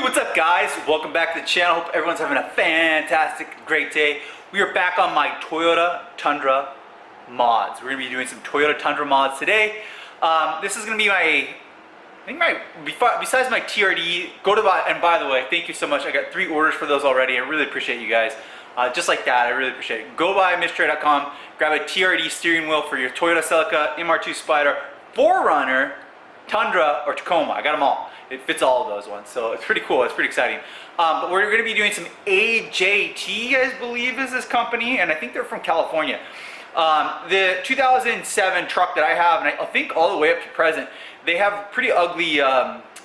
What's up guys? Welcome back to the channel. Hope everyone's having a fantastic, great day. We are back on my Toyota Tundra mods. We're going to be doing some Toyota Tundra mods today. This is going to be besides my TRD, and by the way, thank you so much. I got 3 orders for those already. I really appreciate you guys. Just like that, I really appreciate it. Go by MITCHDORE.COMHOW, grab a TRD steering wheel for your Toyota CELICA, MR2 SPYDER, 4Runner, Tundra, or Tacoma. I got them all. It fits all of those ones, so it's pretty cool. It's pretty exciting. But we're going to be doing some AJT, I believe is this company, and I think they're from California. The 2007 truck that I have, and I think all the way up to present, they have pretty ugly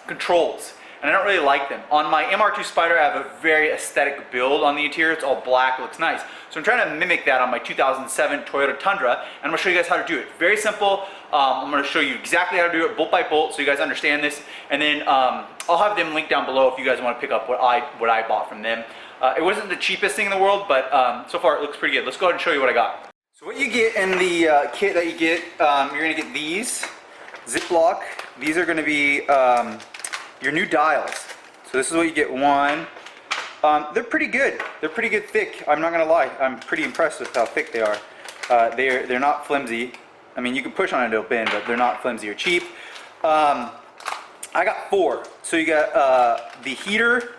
controls, and I don't really like them. On my MR2 SPYDER, I have a very aesthetic build on the interior. It's all black, it looks nice. So I'm trying to mimic that on my 2007 Toyota Tundra, and I'm going to show you guys how to do it. Very simple. I'm going to show you exactly how to do it bolt by bolt so you guys understand this, and then I'll have them linked down below if you guys want to pick up what I bought from them. It wasn't the cheapest thing in the world, but so far it looks pretty good. Let's go ahead and show you what I got. So what you get in the kit that you get, you're going to get these Ziploc. These are going to be your new dials. So this is what you get. One. They're pretty good. They're pretty good thick. I'm not going to lie. I'm pretty impressed with how thick they are. They're not flimsy. I mean, you can push on it, it'll bend, but they're not flimsy or cheap. I got 4. So you got the heater,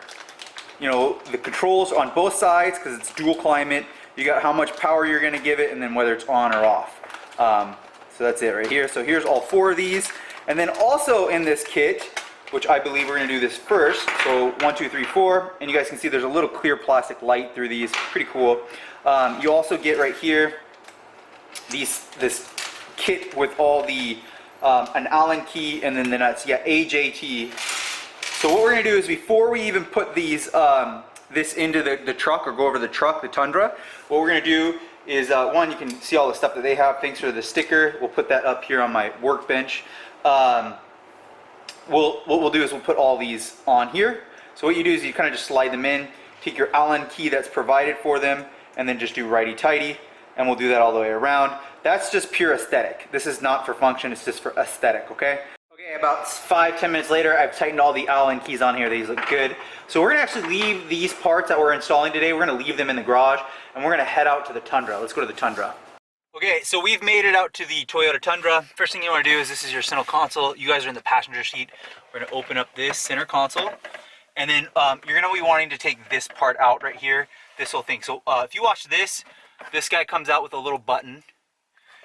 you know, the controls on both sides because it's dual climate. You got how much power you're going to give it, and then whether it's on or off. So that's it right here. So here's all 4 of these. And then also in this kit, which I believe we're going to do this first. So 1, 2, 3, 4. And you guys can see there's a little clear plastic light through these. Pretty cool. You also get right here this kit with all the an Allen key and then the nuts. Yeah, AJT. So what we're going to do is before we even put these this into the truck or go over the truck, the Tundra, what we're going to do is one, you can see all the stuff that they have. Thanks for the sticker. We'll put that up here on my workbench. What we'll do is we'll put all these on here. So what you do is you kind of just slide them in, take your Allen key that's provided for them, and then just do righty-tighty, and we'll do that all the way around. That's just pure aesthetic. This is not for function, it's just for aesthetic, okay? Okay, about 5-10 minutes later, I've tightened all the Allen keys on here. These look good. So we're gonna actually leave these parts that we're installing today, we're gonna leave them in the garage, and we're gonna head out to the Tundra. Let's go to the Tundra. Okay, so we've made it out to the Toyota Tundra. First thing you want to do is this is your center console. You guys are in the passenger seat. We're going to open up this center console, and then you're going to be wanting to take this part out right here, this whole thing. So if you watch this guy comes out with a little button,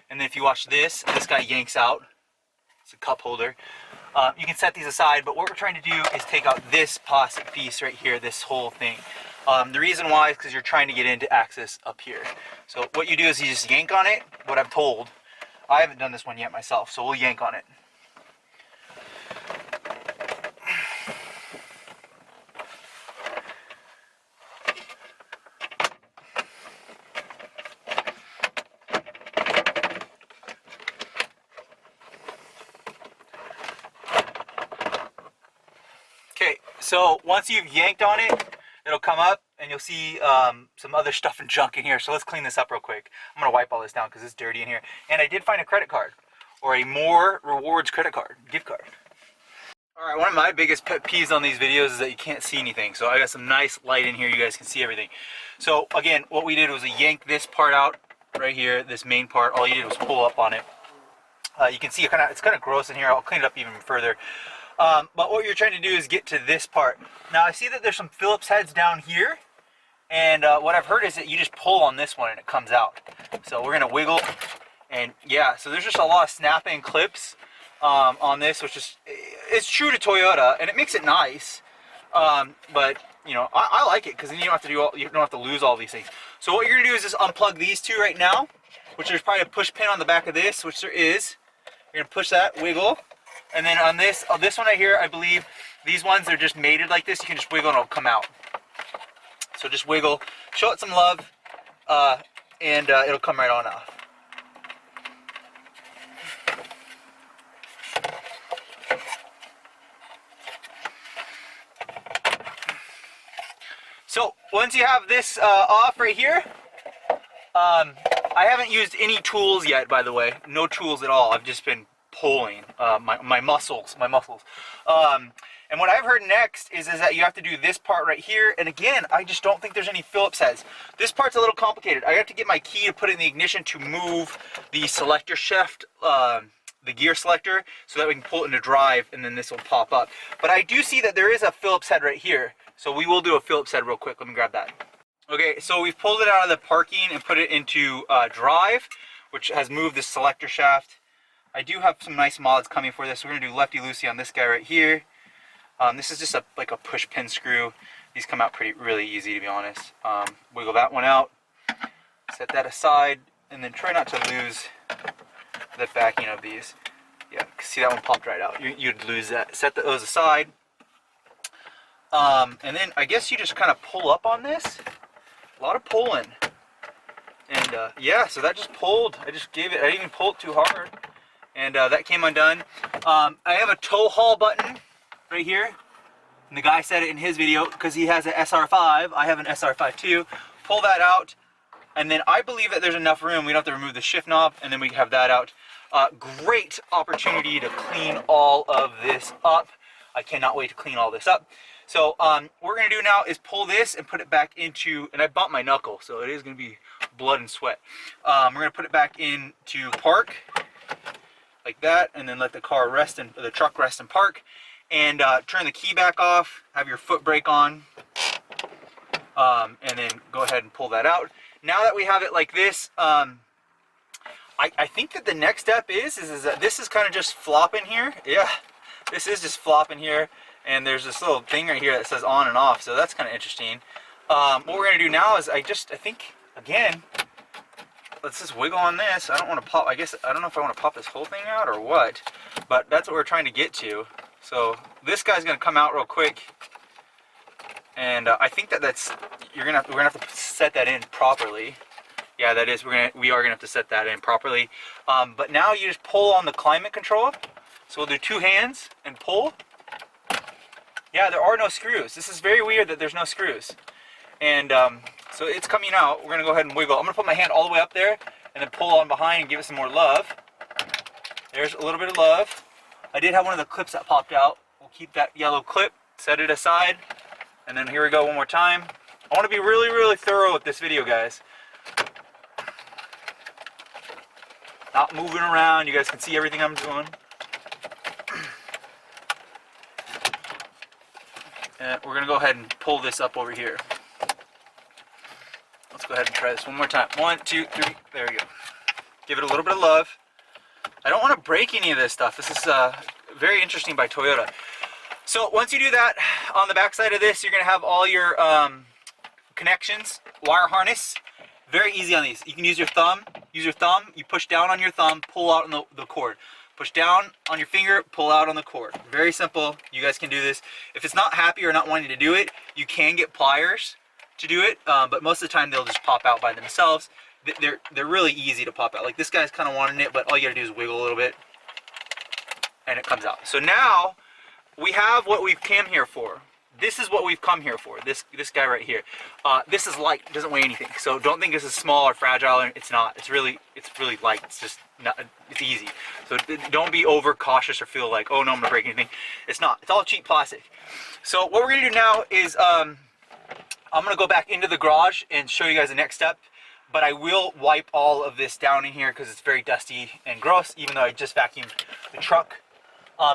and then if you watch this guy yanks out. It's a cup holder. You can set these aside, but what we're trying to do is take out this plastic piece right here, this whole thing. The reason why is because you're trying to get into access up here. So what you do is you just yank on it, what I'm told. I haven't done this one yet myself, so we'll yank on it. Okay, so once you've yanked on it, it'll come up and you'll see some other stuff and junk in here. So let's clean this up real quick. I'm going to wipe all this down because it's dirty in here. And I did find a credit card, or a More Rewards credit card, gift card. Alright, one of my biggest pet peeves on these videos is that you can't see anything. So I got some nice light in here, you guys can see everything. So again, what we did was we yanked this part out right here, this main part. All you did was pull up on it. You can see it's kind of gross in here. I'll clean it up even further. But what you're trying to do is get to this part. Now I see that there's some Phillips heads down here, and what I've heard is that you just pull on this one and it comes out. So we're gonna wiggle, and yeah, so there's just a lot of snapping clips on this, which is, it's true to Toyota, and it makes it nice. But you know, I like it because then you don't have to lose all these things. So what you're gonna do is just unplug these 2 right now, which there's probably a push pin on the back of this, which there is. You're gonna push that, wiggle. And then on this one right here, I believe these ones are just mated like this. You can just wiggle and it'll come out. So just wiggle, show it some love, and it'll come right on off. So once you have this off right here, I haven't used any tools yet, by the way. No tools at all. I've just been pulling my muscles. And And what I've heard next is that you have to do this part right here. And again, I just don't think there's any Phillips heads. This part's a little complicated. I have to get my key to put it in the ignition to move the selector shaft, the gear selector, so that we can pull it into drive, and then this will pop up. But I do see that there is a Phillips head right here. So we will do a Phillips head real quick. Let me grab that. Okay, so we've pulled it out of the parking and put it into drive, which has moved the selector shaft. I do have some nice mods coming for this. We're going to do lefty-loosey on this guy right here. This is just like a push pin screw. These come out really easy, to be honest. Wiggle that one out, set that aside, and then try not to lose the backing of these. Yeah, see that one popped right out. You'd lose that. Set those aside. And then I guess you just kind of pull up on this. A lot of pulling. And yeah, so that just pulled. I didn't even pull it too hard. And that came undone. I have a tow haul button right here. And the guy said it in his video because he has an SR5. I have an SR5 too. Pull that out. And then I believe that there's enough room. We don't have to remove the shift knob, and then we have that out. Great opportunity to clean all of this up. I cannot wait to clean all this up. So what we're going to do now is pull this and put it back into, and I bumped my knuckle, so it is going to be blood and sweat. We're going to put it back into park, like that, and then let the car rest, and the truck rest in park. And turn the key back off, have your foot brake on, and then go ahead and pull that out. Now that we have it like this, I think that the next step is that this is kind of just flopping here. Yeah, this is just flopping here, and there's this little thing right here that says on and off, so that's kind of interesting. What we're going to do now is I think, again, let's just wiggle on this. I don't want to pop, I don't know if I want to pop this whole thing out or what, but that's what we're trying to get to. So this guy's going to come out real quick, and I think that's we're gonna have to set that in properly. Yeah, that is, we are gonna have to set that in properly. But now you just pull on the climate control. So we'll do two hands and pull. Yeah, there are no screws. This is very weird that there's no screws. And so it's coming out. We're gonna go ahead and wiggle. I'm gonna put my hand all the way up there and then pull on behind and give it some more love. There's a little bit of love. I did have one of the clips that popped out. We'll keep that yellow clip, set it aside, and then here we go one more time. I want to be really, really thorough with this video, guys. Not moving around. You guys can see everything I'm doing. And we're going to go ahead and pull this up over here. Let's go ahead and try this one more time. 1, 2, 3. There we go. Give it a little bit of love. I don't want to break any of this stuff. This is very interesting by Toyota. So once you do that, on the back side of this, you're going to have all your connections, wire harness. Very easy on these. You can use your thumb. You push down on your thumb, pull out on the cord. Push down on your finger, pull out on the cord. Very simple. You guys can do this. If it's not happy or not wanting to do it, you can get pliers to do it, but most of the time they'll just pop out by themselves. They're really easy to pop out. Like this guy's kind of wanting it, but all you gotta do is wiggle a little bit, and it comes out. So now we have what we've come here for. This is what we've come here for. This guy right here. This is light. It doesn't weigh anything. So don't think this is small or fragile. It's not. It's really light. It's just not. It's easy. So don't be over cautious or feel like, oh no, I'm gonna break anything. It's not. It's all cheap plastic. So what we're gonna do now is I'm gonna go back into the garage and show you guys the next step. But I will wipe all of this down in here because it's very dusty and gross, even though I just vacuumed the truck.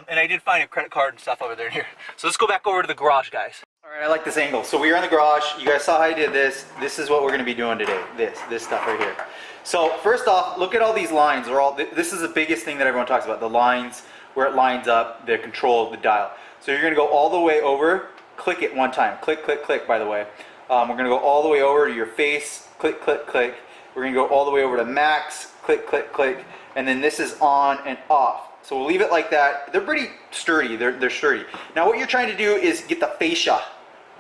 And I did find a credit card and stuff over there in here. So let's go back over to the garage, guys. All right, I like this angle. So we are in the garage. You guys saw how I did this. This is what we're going to be doing today. This stuff right here. So first off, look at all these lines. This is the biggest thing that everyone talks about. The lines, where it lines up, the control of the dial. So you're going to go all the way over. Click it one time. Click, click, click, by the way. We're going to go all the way over to your face. Click, click, click. We're going to go all the way over to max. Click, click, click. And then this is on and off. So we'll leave it like that. They're pretty sturdy. They're sturdy. Now what you're trying to do is get the fascia,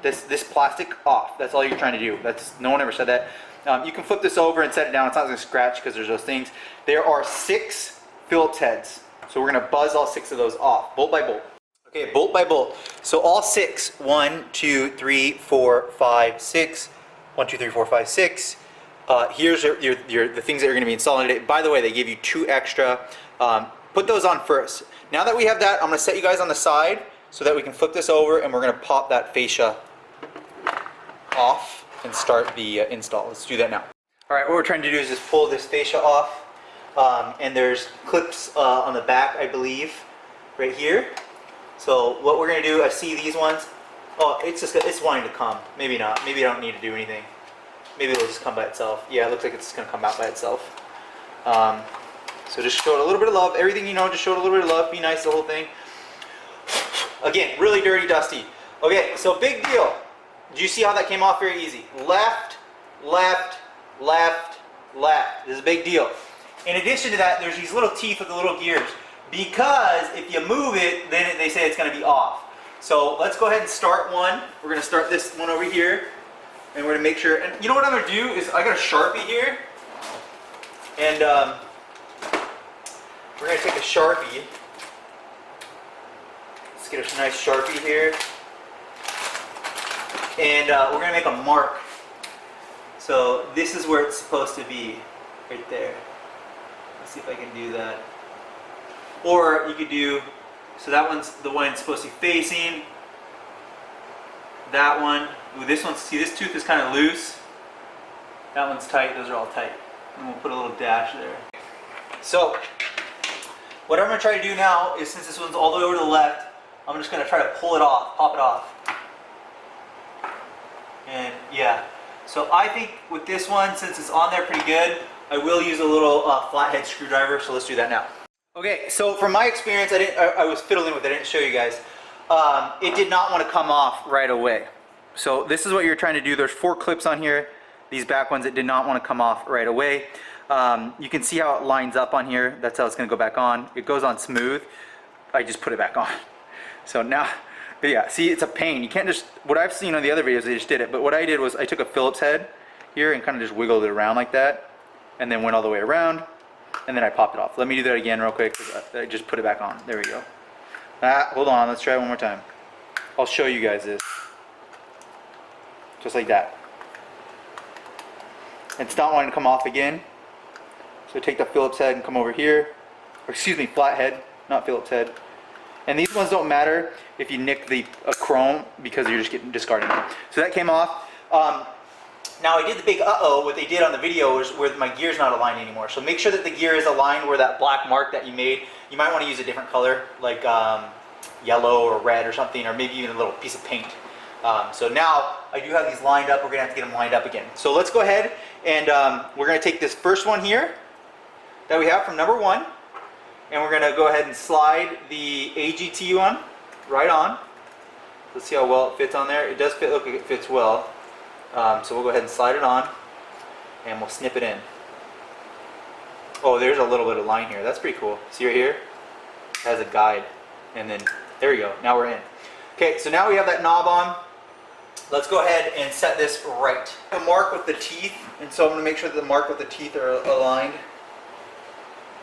this plastic off. That's all you're trying to do. No one ever said that. You can flip this over and set it down. It's not going to scratch because there's those things. There are 6 Phillips heads. So we're going to buzz all 6 of those off, bolt by bolt. Okay, bolt by bolt. So all 6. 1, 2, 3, 4, 5, 6. 1, 2, 3, 4, 5, 6. Here's the things that are going to be installed today. By the way, they give you 2 extra. Put those on first. Now that we have that, I'm going to set you guys on the side so that we can flip this over and we're going to pop that fascia off and start the install. Let's do that now. Alright, what we're trying to do is just pull this fascia off, and there's clips on the back, I believe, right here. So what we're going to do, I see these ones. Oh, it's wanting to come. Maybe not. Maybe I don't need to do anything. Maybe it'll just come by itself. Yeah, it looks like it's going to come out by itself. So just show it a little bit of love. Everything you know, just show it a little bit of love. Be nice, the whole thing. Again, really dirty, dusty. Okay, so big deal. Do you see how that came off very easy? Left, left, left, left. This is a big deal. In addition to that, there's these little teeth with the little gears. Because if you move it, then they say it's going to be off. So let's go ahead and start one. We're going to start this one over here. And we're going to make sure, and you know what I'm going to do is I got a Sharpie here. And we're going to take a Sharpie. Let's get a nice Sharpie here. And we're going to make a mark. So this is where it's supposed to be, right there. Let's see if I can do that. Or you could do, so that one's the one it's supposed to be facing. That one, ooh, this one, see this tooth is kind of loose. That one's tight, those are all tight. And we'll put a little dash there. So, what I'm going to try to do now is, since this one's all the way over to the left, I'm just going to try to pull it off, pop it off. And yeah, so I think with this one, since it's on there pretty good, I will use a little flathead screwdriver, so let's do that now. Okay, so from my experience, I was fiddling with it, I didn't show you guys. It did not want to come off right away. So this is what you're trying to do. There's 4 clips on here. These back ones, it did not want to come off right away. You can see how it lines up on here. That's how it's going to go back on. It goes on smooth. I just put it back on. So now, but yeah, see, it's a pain. You can't just, what I've seen on the other videos, they just did it. But what I did was I took a Phillips head here and kind of just wiggled it around like that. And then went all the way around. And then I popped it off. Let me do that again real quick, because I just put it back on. There we go. Hold on, let's try it one more time. I'll show you guys this. Just like that. It's not wanting to come off again. So take the Phillips head and come over here. Or excuse me, flathead, not Phillips head. And these ones don't matter if you nick the chrome, because you're just discarding them. So that came off. Now I did the big uh-oh. What they did on the video is where my gear's not aligned anymore. So make sure that the gear is aligned where that black mark that you made. You might want to use a different color, like yellow or red or something, or maybe even a little piece of paint. So now I do have these lined up. We're going to have to get them lined up again. So let's go ahead and we're going to take this first one here that we have from number 1. And we're going to go ahead and slide the AJT one right on. Let's see how well it fits on there. It does fit, look like it fits well. So we'll go ahead and slide it on, and we'll snip it in. Oh, there's a little bit of line here. That's pretty cool. See right here? It has a guide. And then, there we go. Now we're in. Okay, so now we have that knob on. Let's go ahead and set this right. A mark with the teeth, and so I'm going to make sure that the mark with the teeth are aligned.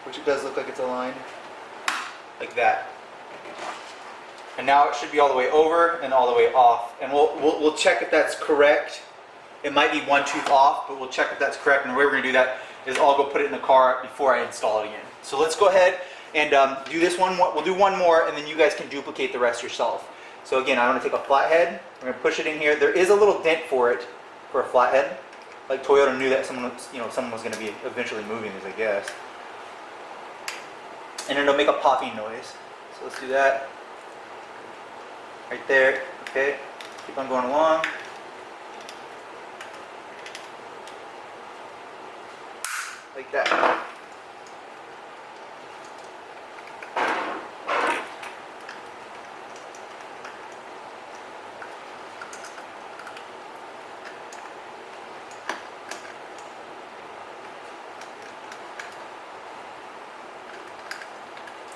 Which it does look like it's aligned. Like that. And now it should be all the way over and all the way off. And we'll check if that's correct. It might be one tooth off, but we'll check if that's correct. And the way we're going to do that is I'll go put it in the car before I install it again. So let's go ahead and do this one. We'll do one more, and then you guys can duplicate the rest yourself. So again, I'm going to take a flathead. I'm going to push it in here. There is a little dent for it, for a flathead. Like Toyota knew that someone was going to be eventually moving these, I guess. And it'll make a popping noise. So let's do that. Right there. Okay. Keep on going along. Like that.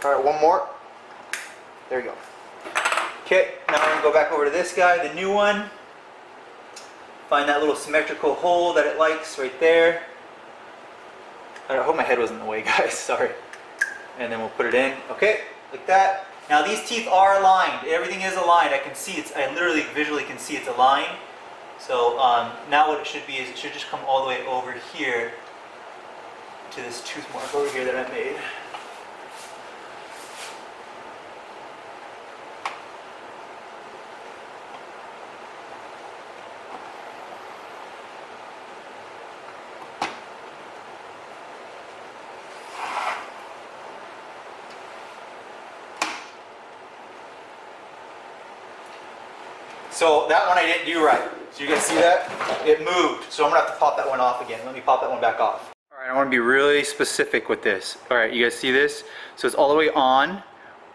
All right, one more. There we go. Okay, now we're going to go back over to this guy, the new one. Find that little symmetrical hole that it likes right there. I hope my head wasn't in the way, guys, sorry. And then we'll put it in. Okay, like that. Now these teeth are aligned. Everything is aligned. I can see it's, I literally visually can see it's aligned. So now what it should be is it should just come all the way over here to this tooth mark over here that I made. So that one I didn't do right. So you guys see that? It moved. So I'm gonna have to pop that one off again. Let me pop that one back off. All right, I wanna be really specific with this. All right, you guys see this? So it's all the way on.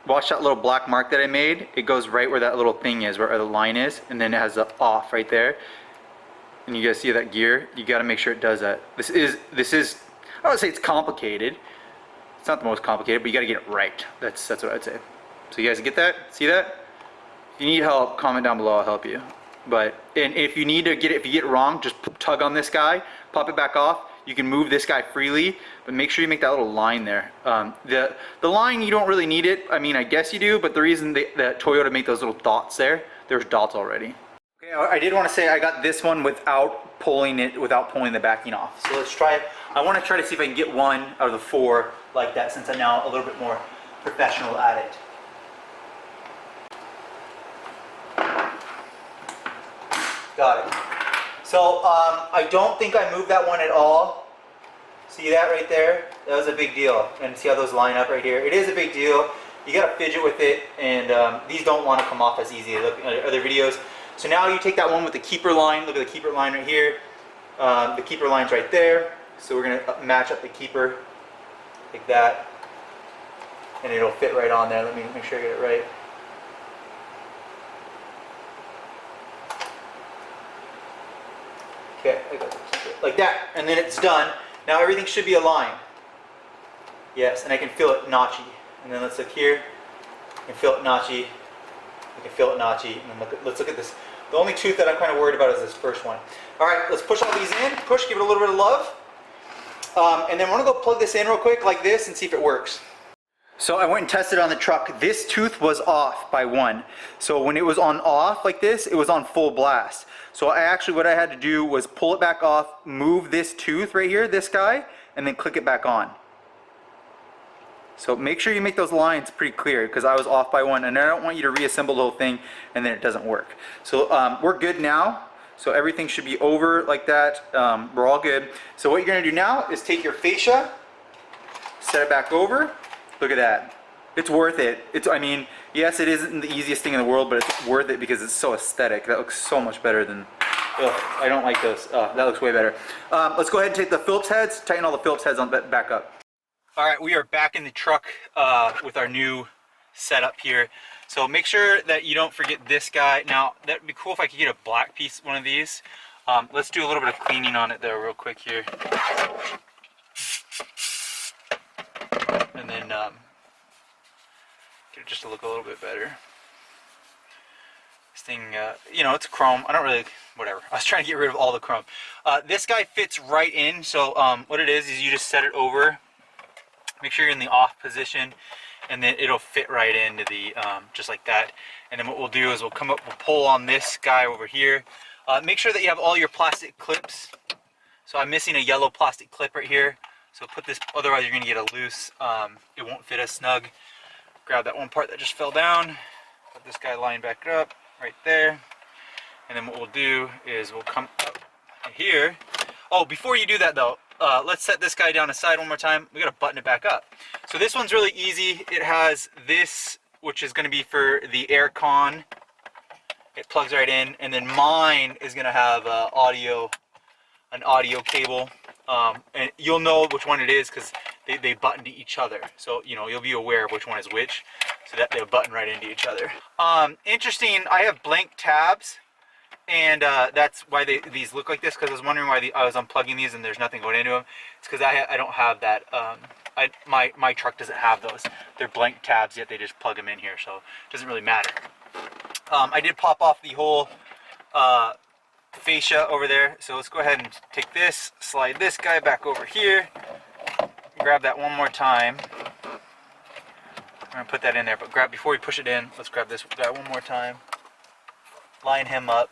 Watch that little black mark that I made. It goes right where that little thing is, where the line is, and then it has the off right there. And you guys see that gear? You gotta make sure it does that. This is, I would say it's complicated. It's not the most complicated, but you gotta get it right. That's what I'd say. So you guys get that? See that? If you need help, comment down below, I'll help you. But, and if you need to get it, if you get it wrong, just tug on this guy, pop it back off. You can move this guy freely, but make sure you make that little line there. The line, you don't really need it. I mean, I guess you do, but the reason that Toyota made those little dots there's dots already. Okay, I did want to say I got this one without pulling the backing off. So let's try it. I want to try to see if I can get one out of the 4 like that, since I'm now a little bit more professional at it. Got it. So I don't think I moved that one at all. See that right there? That was a big deal. And see how those line up right here? It is a big deal. You gotta fidget with it, and these don't want to come off as easy. Look at other videos. So now you take that one with the keeper line. Look at the keeper line right here. The keeper line's right there. So we're gonna match up the keeper like that, and it'll fit right on there. Let me make sure I get it right. Okay, I got it. Like that, and then it's done. Now everything should be aligned. Yes, and I can feel it notchy. And then let's look here. I can feel it notchy. I can feel it notchy. And then let's look at this. The only tooth that I'm kind of worried about is this first one. All right, let's push all these in. Push, give it a little bit of love. And then we're gonna go plug this in real quick like this and see if it works. So I went and tested on the truck. This tooth was off by 1. So when it was on off like this, it was on full blast. So what I had to do was pull it back off, move this tooth right here, this guy, and then click it back on. So make sure you make those lines pretty clear, because I was off by 1, and I don't want you to reassemble the whole thing and then it doesn't work. So we're good now. So everything should be over like that. We're all good. So what you're gonna do now is take your fascia, set it back over. Look at that. It's worth it. I mean, yes, it isn't the easiest thing in the world, but it's worth it because it's so aesthetic. That looks so much better than, I don't like those. That looks way better. Let's go ahead and take the Phillips heads, tighten all the Phillips heads on back up. All right, we are back in the truck with our new setup here. So make sure that you don't forget this guy. Now, that'd be cool if I could get a black piece, one of these. Let's do a little bit of cleaning on it there real quick here. And then get it just to look a little bit better. This thing, you know, it's chrome. I don't really, whatever. I was trying to get rid of all the chrome. This guy fits right in. So what it is you just set it over. Make sure you're in the off position, and then it'll fit right into the, just like that. And then what we'll do is we'll pull on this guy over here. Make sure that you have all your plastic clips. So I'm missing a yellow plastic clip right here. So put this, otherwise you're gonna get a loose, it won't fit as snug. Grab that one part that just fell down, put this guy lined back up right there. And then what we'll do is we'll come up here. Oh, before you do that though, let's set this guy down aside one more time. We gotta button it back up. So this one's really easy. It has this, which is gonna be for the air con. It plugs right in, and then mine is gonna have an audio cable. And you'll know which one it is because they button to each other. So, you know, you'll be aware of which one is which, so that they'll button right into each other. Interesting, I have blank tabs, and that's why these look like this, because I was wondering why I was unplugging these and there's nothing going into them. It's because I don't have that, my truck doesn't have those. They're blank tabs, yet they just plug them in here, so it doesn't really matter. I did pop off the whole fascia over there, so let's go ahead and take this, slide this guy back over here, grab that one more time. I'm gonna put that in there, but before we push it in, let's grab this guy one more time, line him up.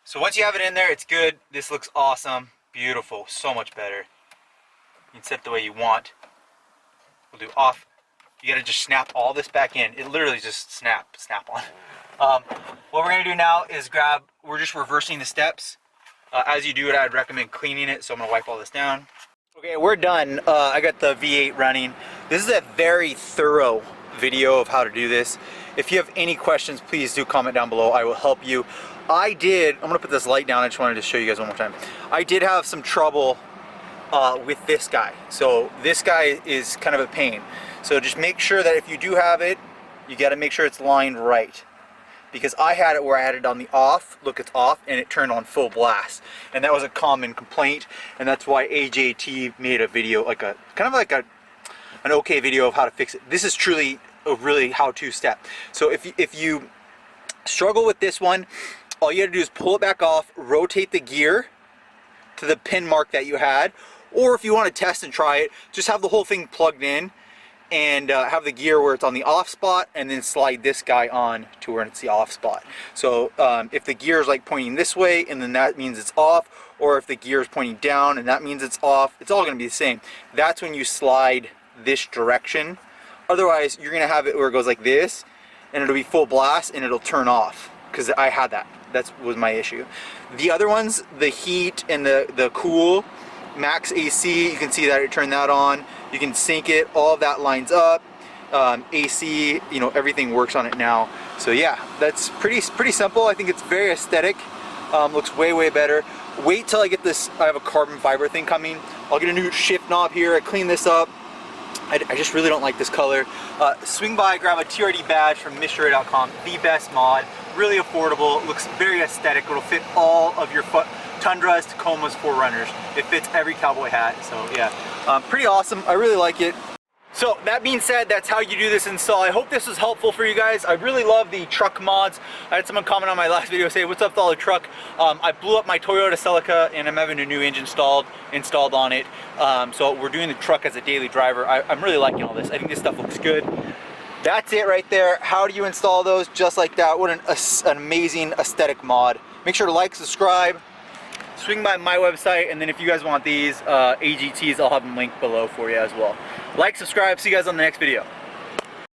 So once you have it in there, it's good. This looks awesome, beautiful, so much better. You can set it the way you want. We'll do off. You gotta just snap all this back in. It literally just snap on. What we're gonna do now is we're just reversing the steps. As you do it, I'd recommend cleaning it, so I'm gonna wipe all this down. Okay, we're done. I got the V8 running. This is a very thorough video of how to do this. If you have any questions, please do comment down below. I will help you. I'm gonna put this light down. I just wanted to show you guys one more time. I did have some trouble with this guy. So this guy is kind of a pain. So just make sure that if you do have it, you got to make sure it's lined right. Because I had it where I had it on the off, look, it's off, and it turned on full blast. And that was a common complaint, and that's why AJT made a video, like a kind of like an okay video of how to fix it. This is truly a really how-to step. So if you struggle with this one, all you have to do is pull it back off, rotate the gear to the pin mark that you had, or if you want to test and try it, just have the whole thing plugged in and have the gear where it's on the off spot, and then slide this guy on to where it's the off spot. So if the gear is like pointing this way, and then that means it's off, or if the gear is pointing down and that means it's off, it's all going to be the same. That's when you slide this direction. Otherwise, you're going to have it where it goes like this, and it'll be full blast and it'll turn off, because I had that. That was my issue. The other ones, the heat and the cool, max AC, you can see that I turned that on. You can sync it, all of that lines up. AC, you know, everything works on it now. So yeah, that's pretty simple. I think it's very aesthetic. Looks way better. Wait till I get this. I have a carbon fiber thing coming. I'll get a new shift knob here. I clean this up. I just really don't like this color. Swing by, grab a TRD badge from MITCHDORE.COMHOW. The best mod, really affordable. It looks very aesthetic. It'll fit all of your Tundras, Tacomas, 4Runners. It fits every cowboy hat. So yeah, pretty awesome. I really like it. So that being said, that's how you do this install. I hope this was helpful for you guys. I really love the truck mods. I had someone comment on my last video say, what's up with all the truck? I blew up my Toyota Celica and I'm having a new engine installed on it. So we're doing the truck as a daily driver. I'm really liking all this. I think this stuff looks good. That's it right there. How do you install those? Just like that. What an amazing aesthetic mod. Make sure to like, subscribe, swing by my website, and then if you guys want these AGTs, I'll have them linked below for you as well. Like, subscribe, see you guys on the next video.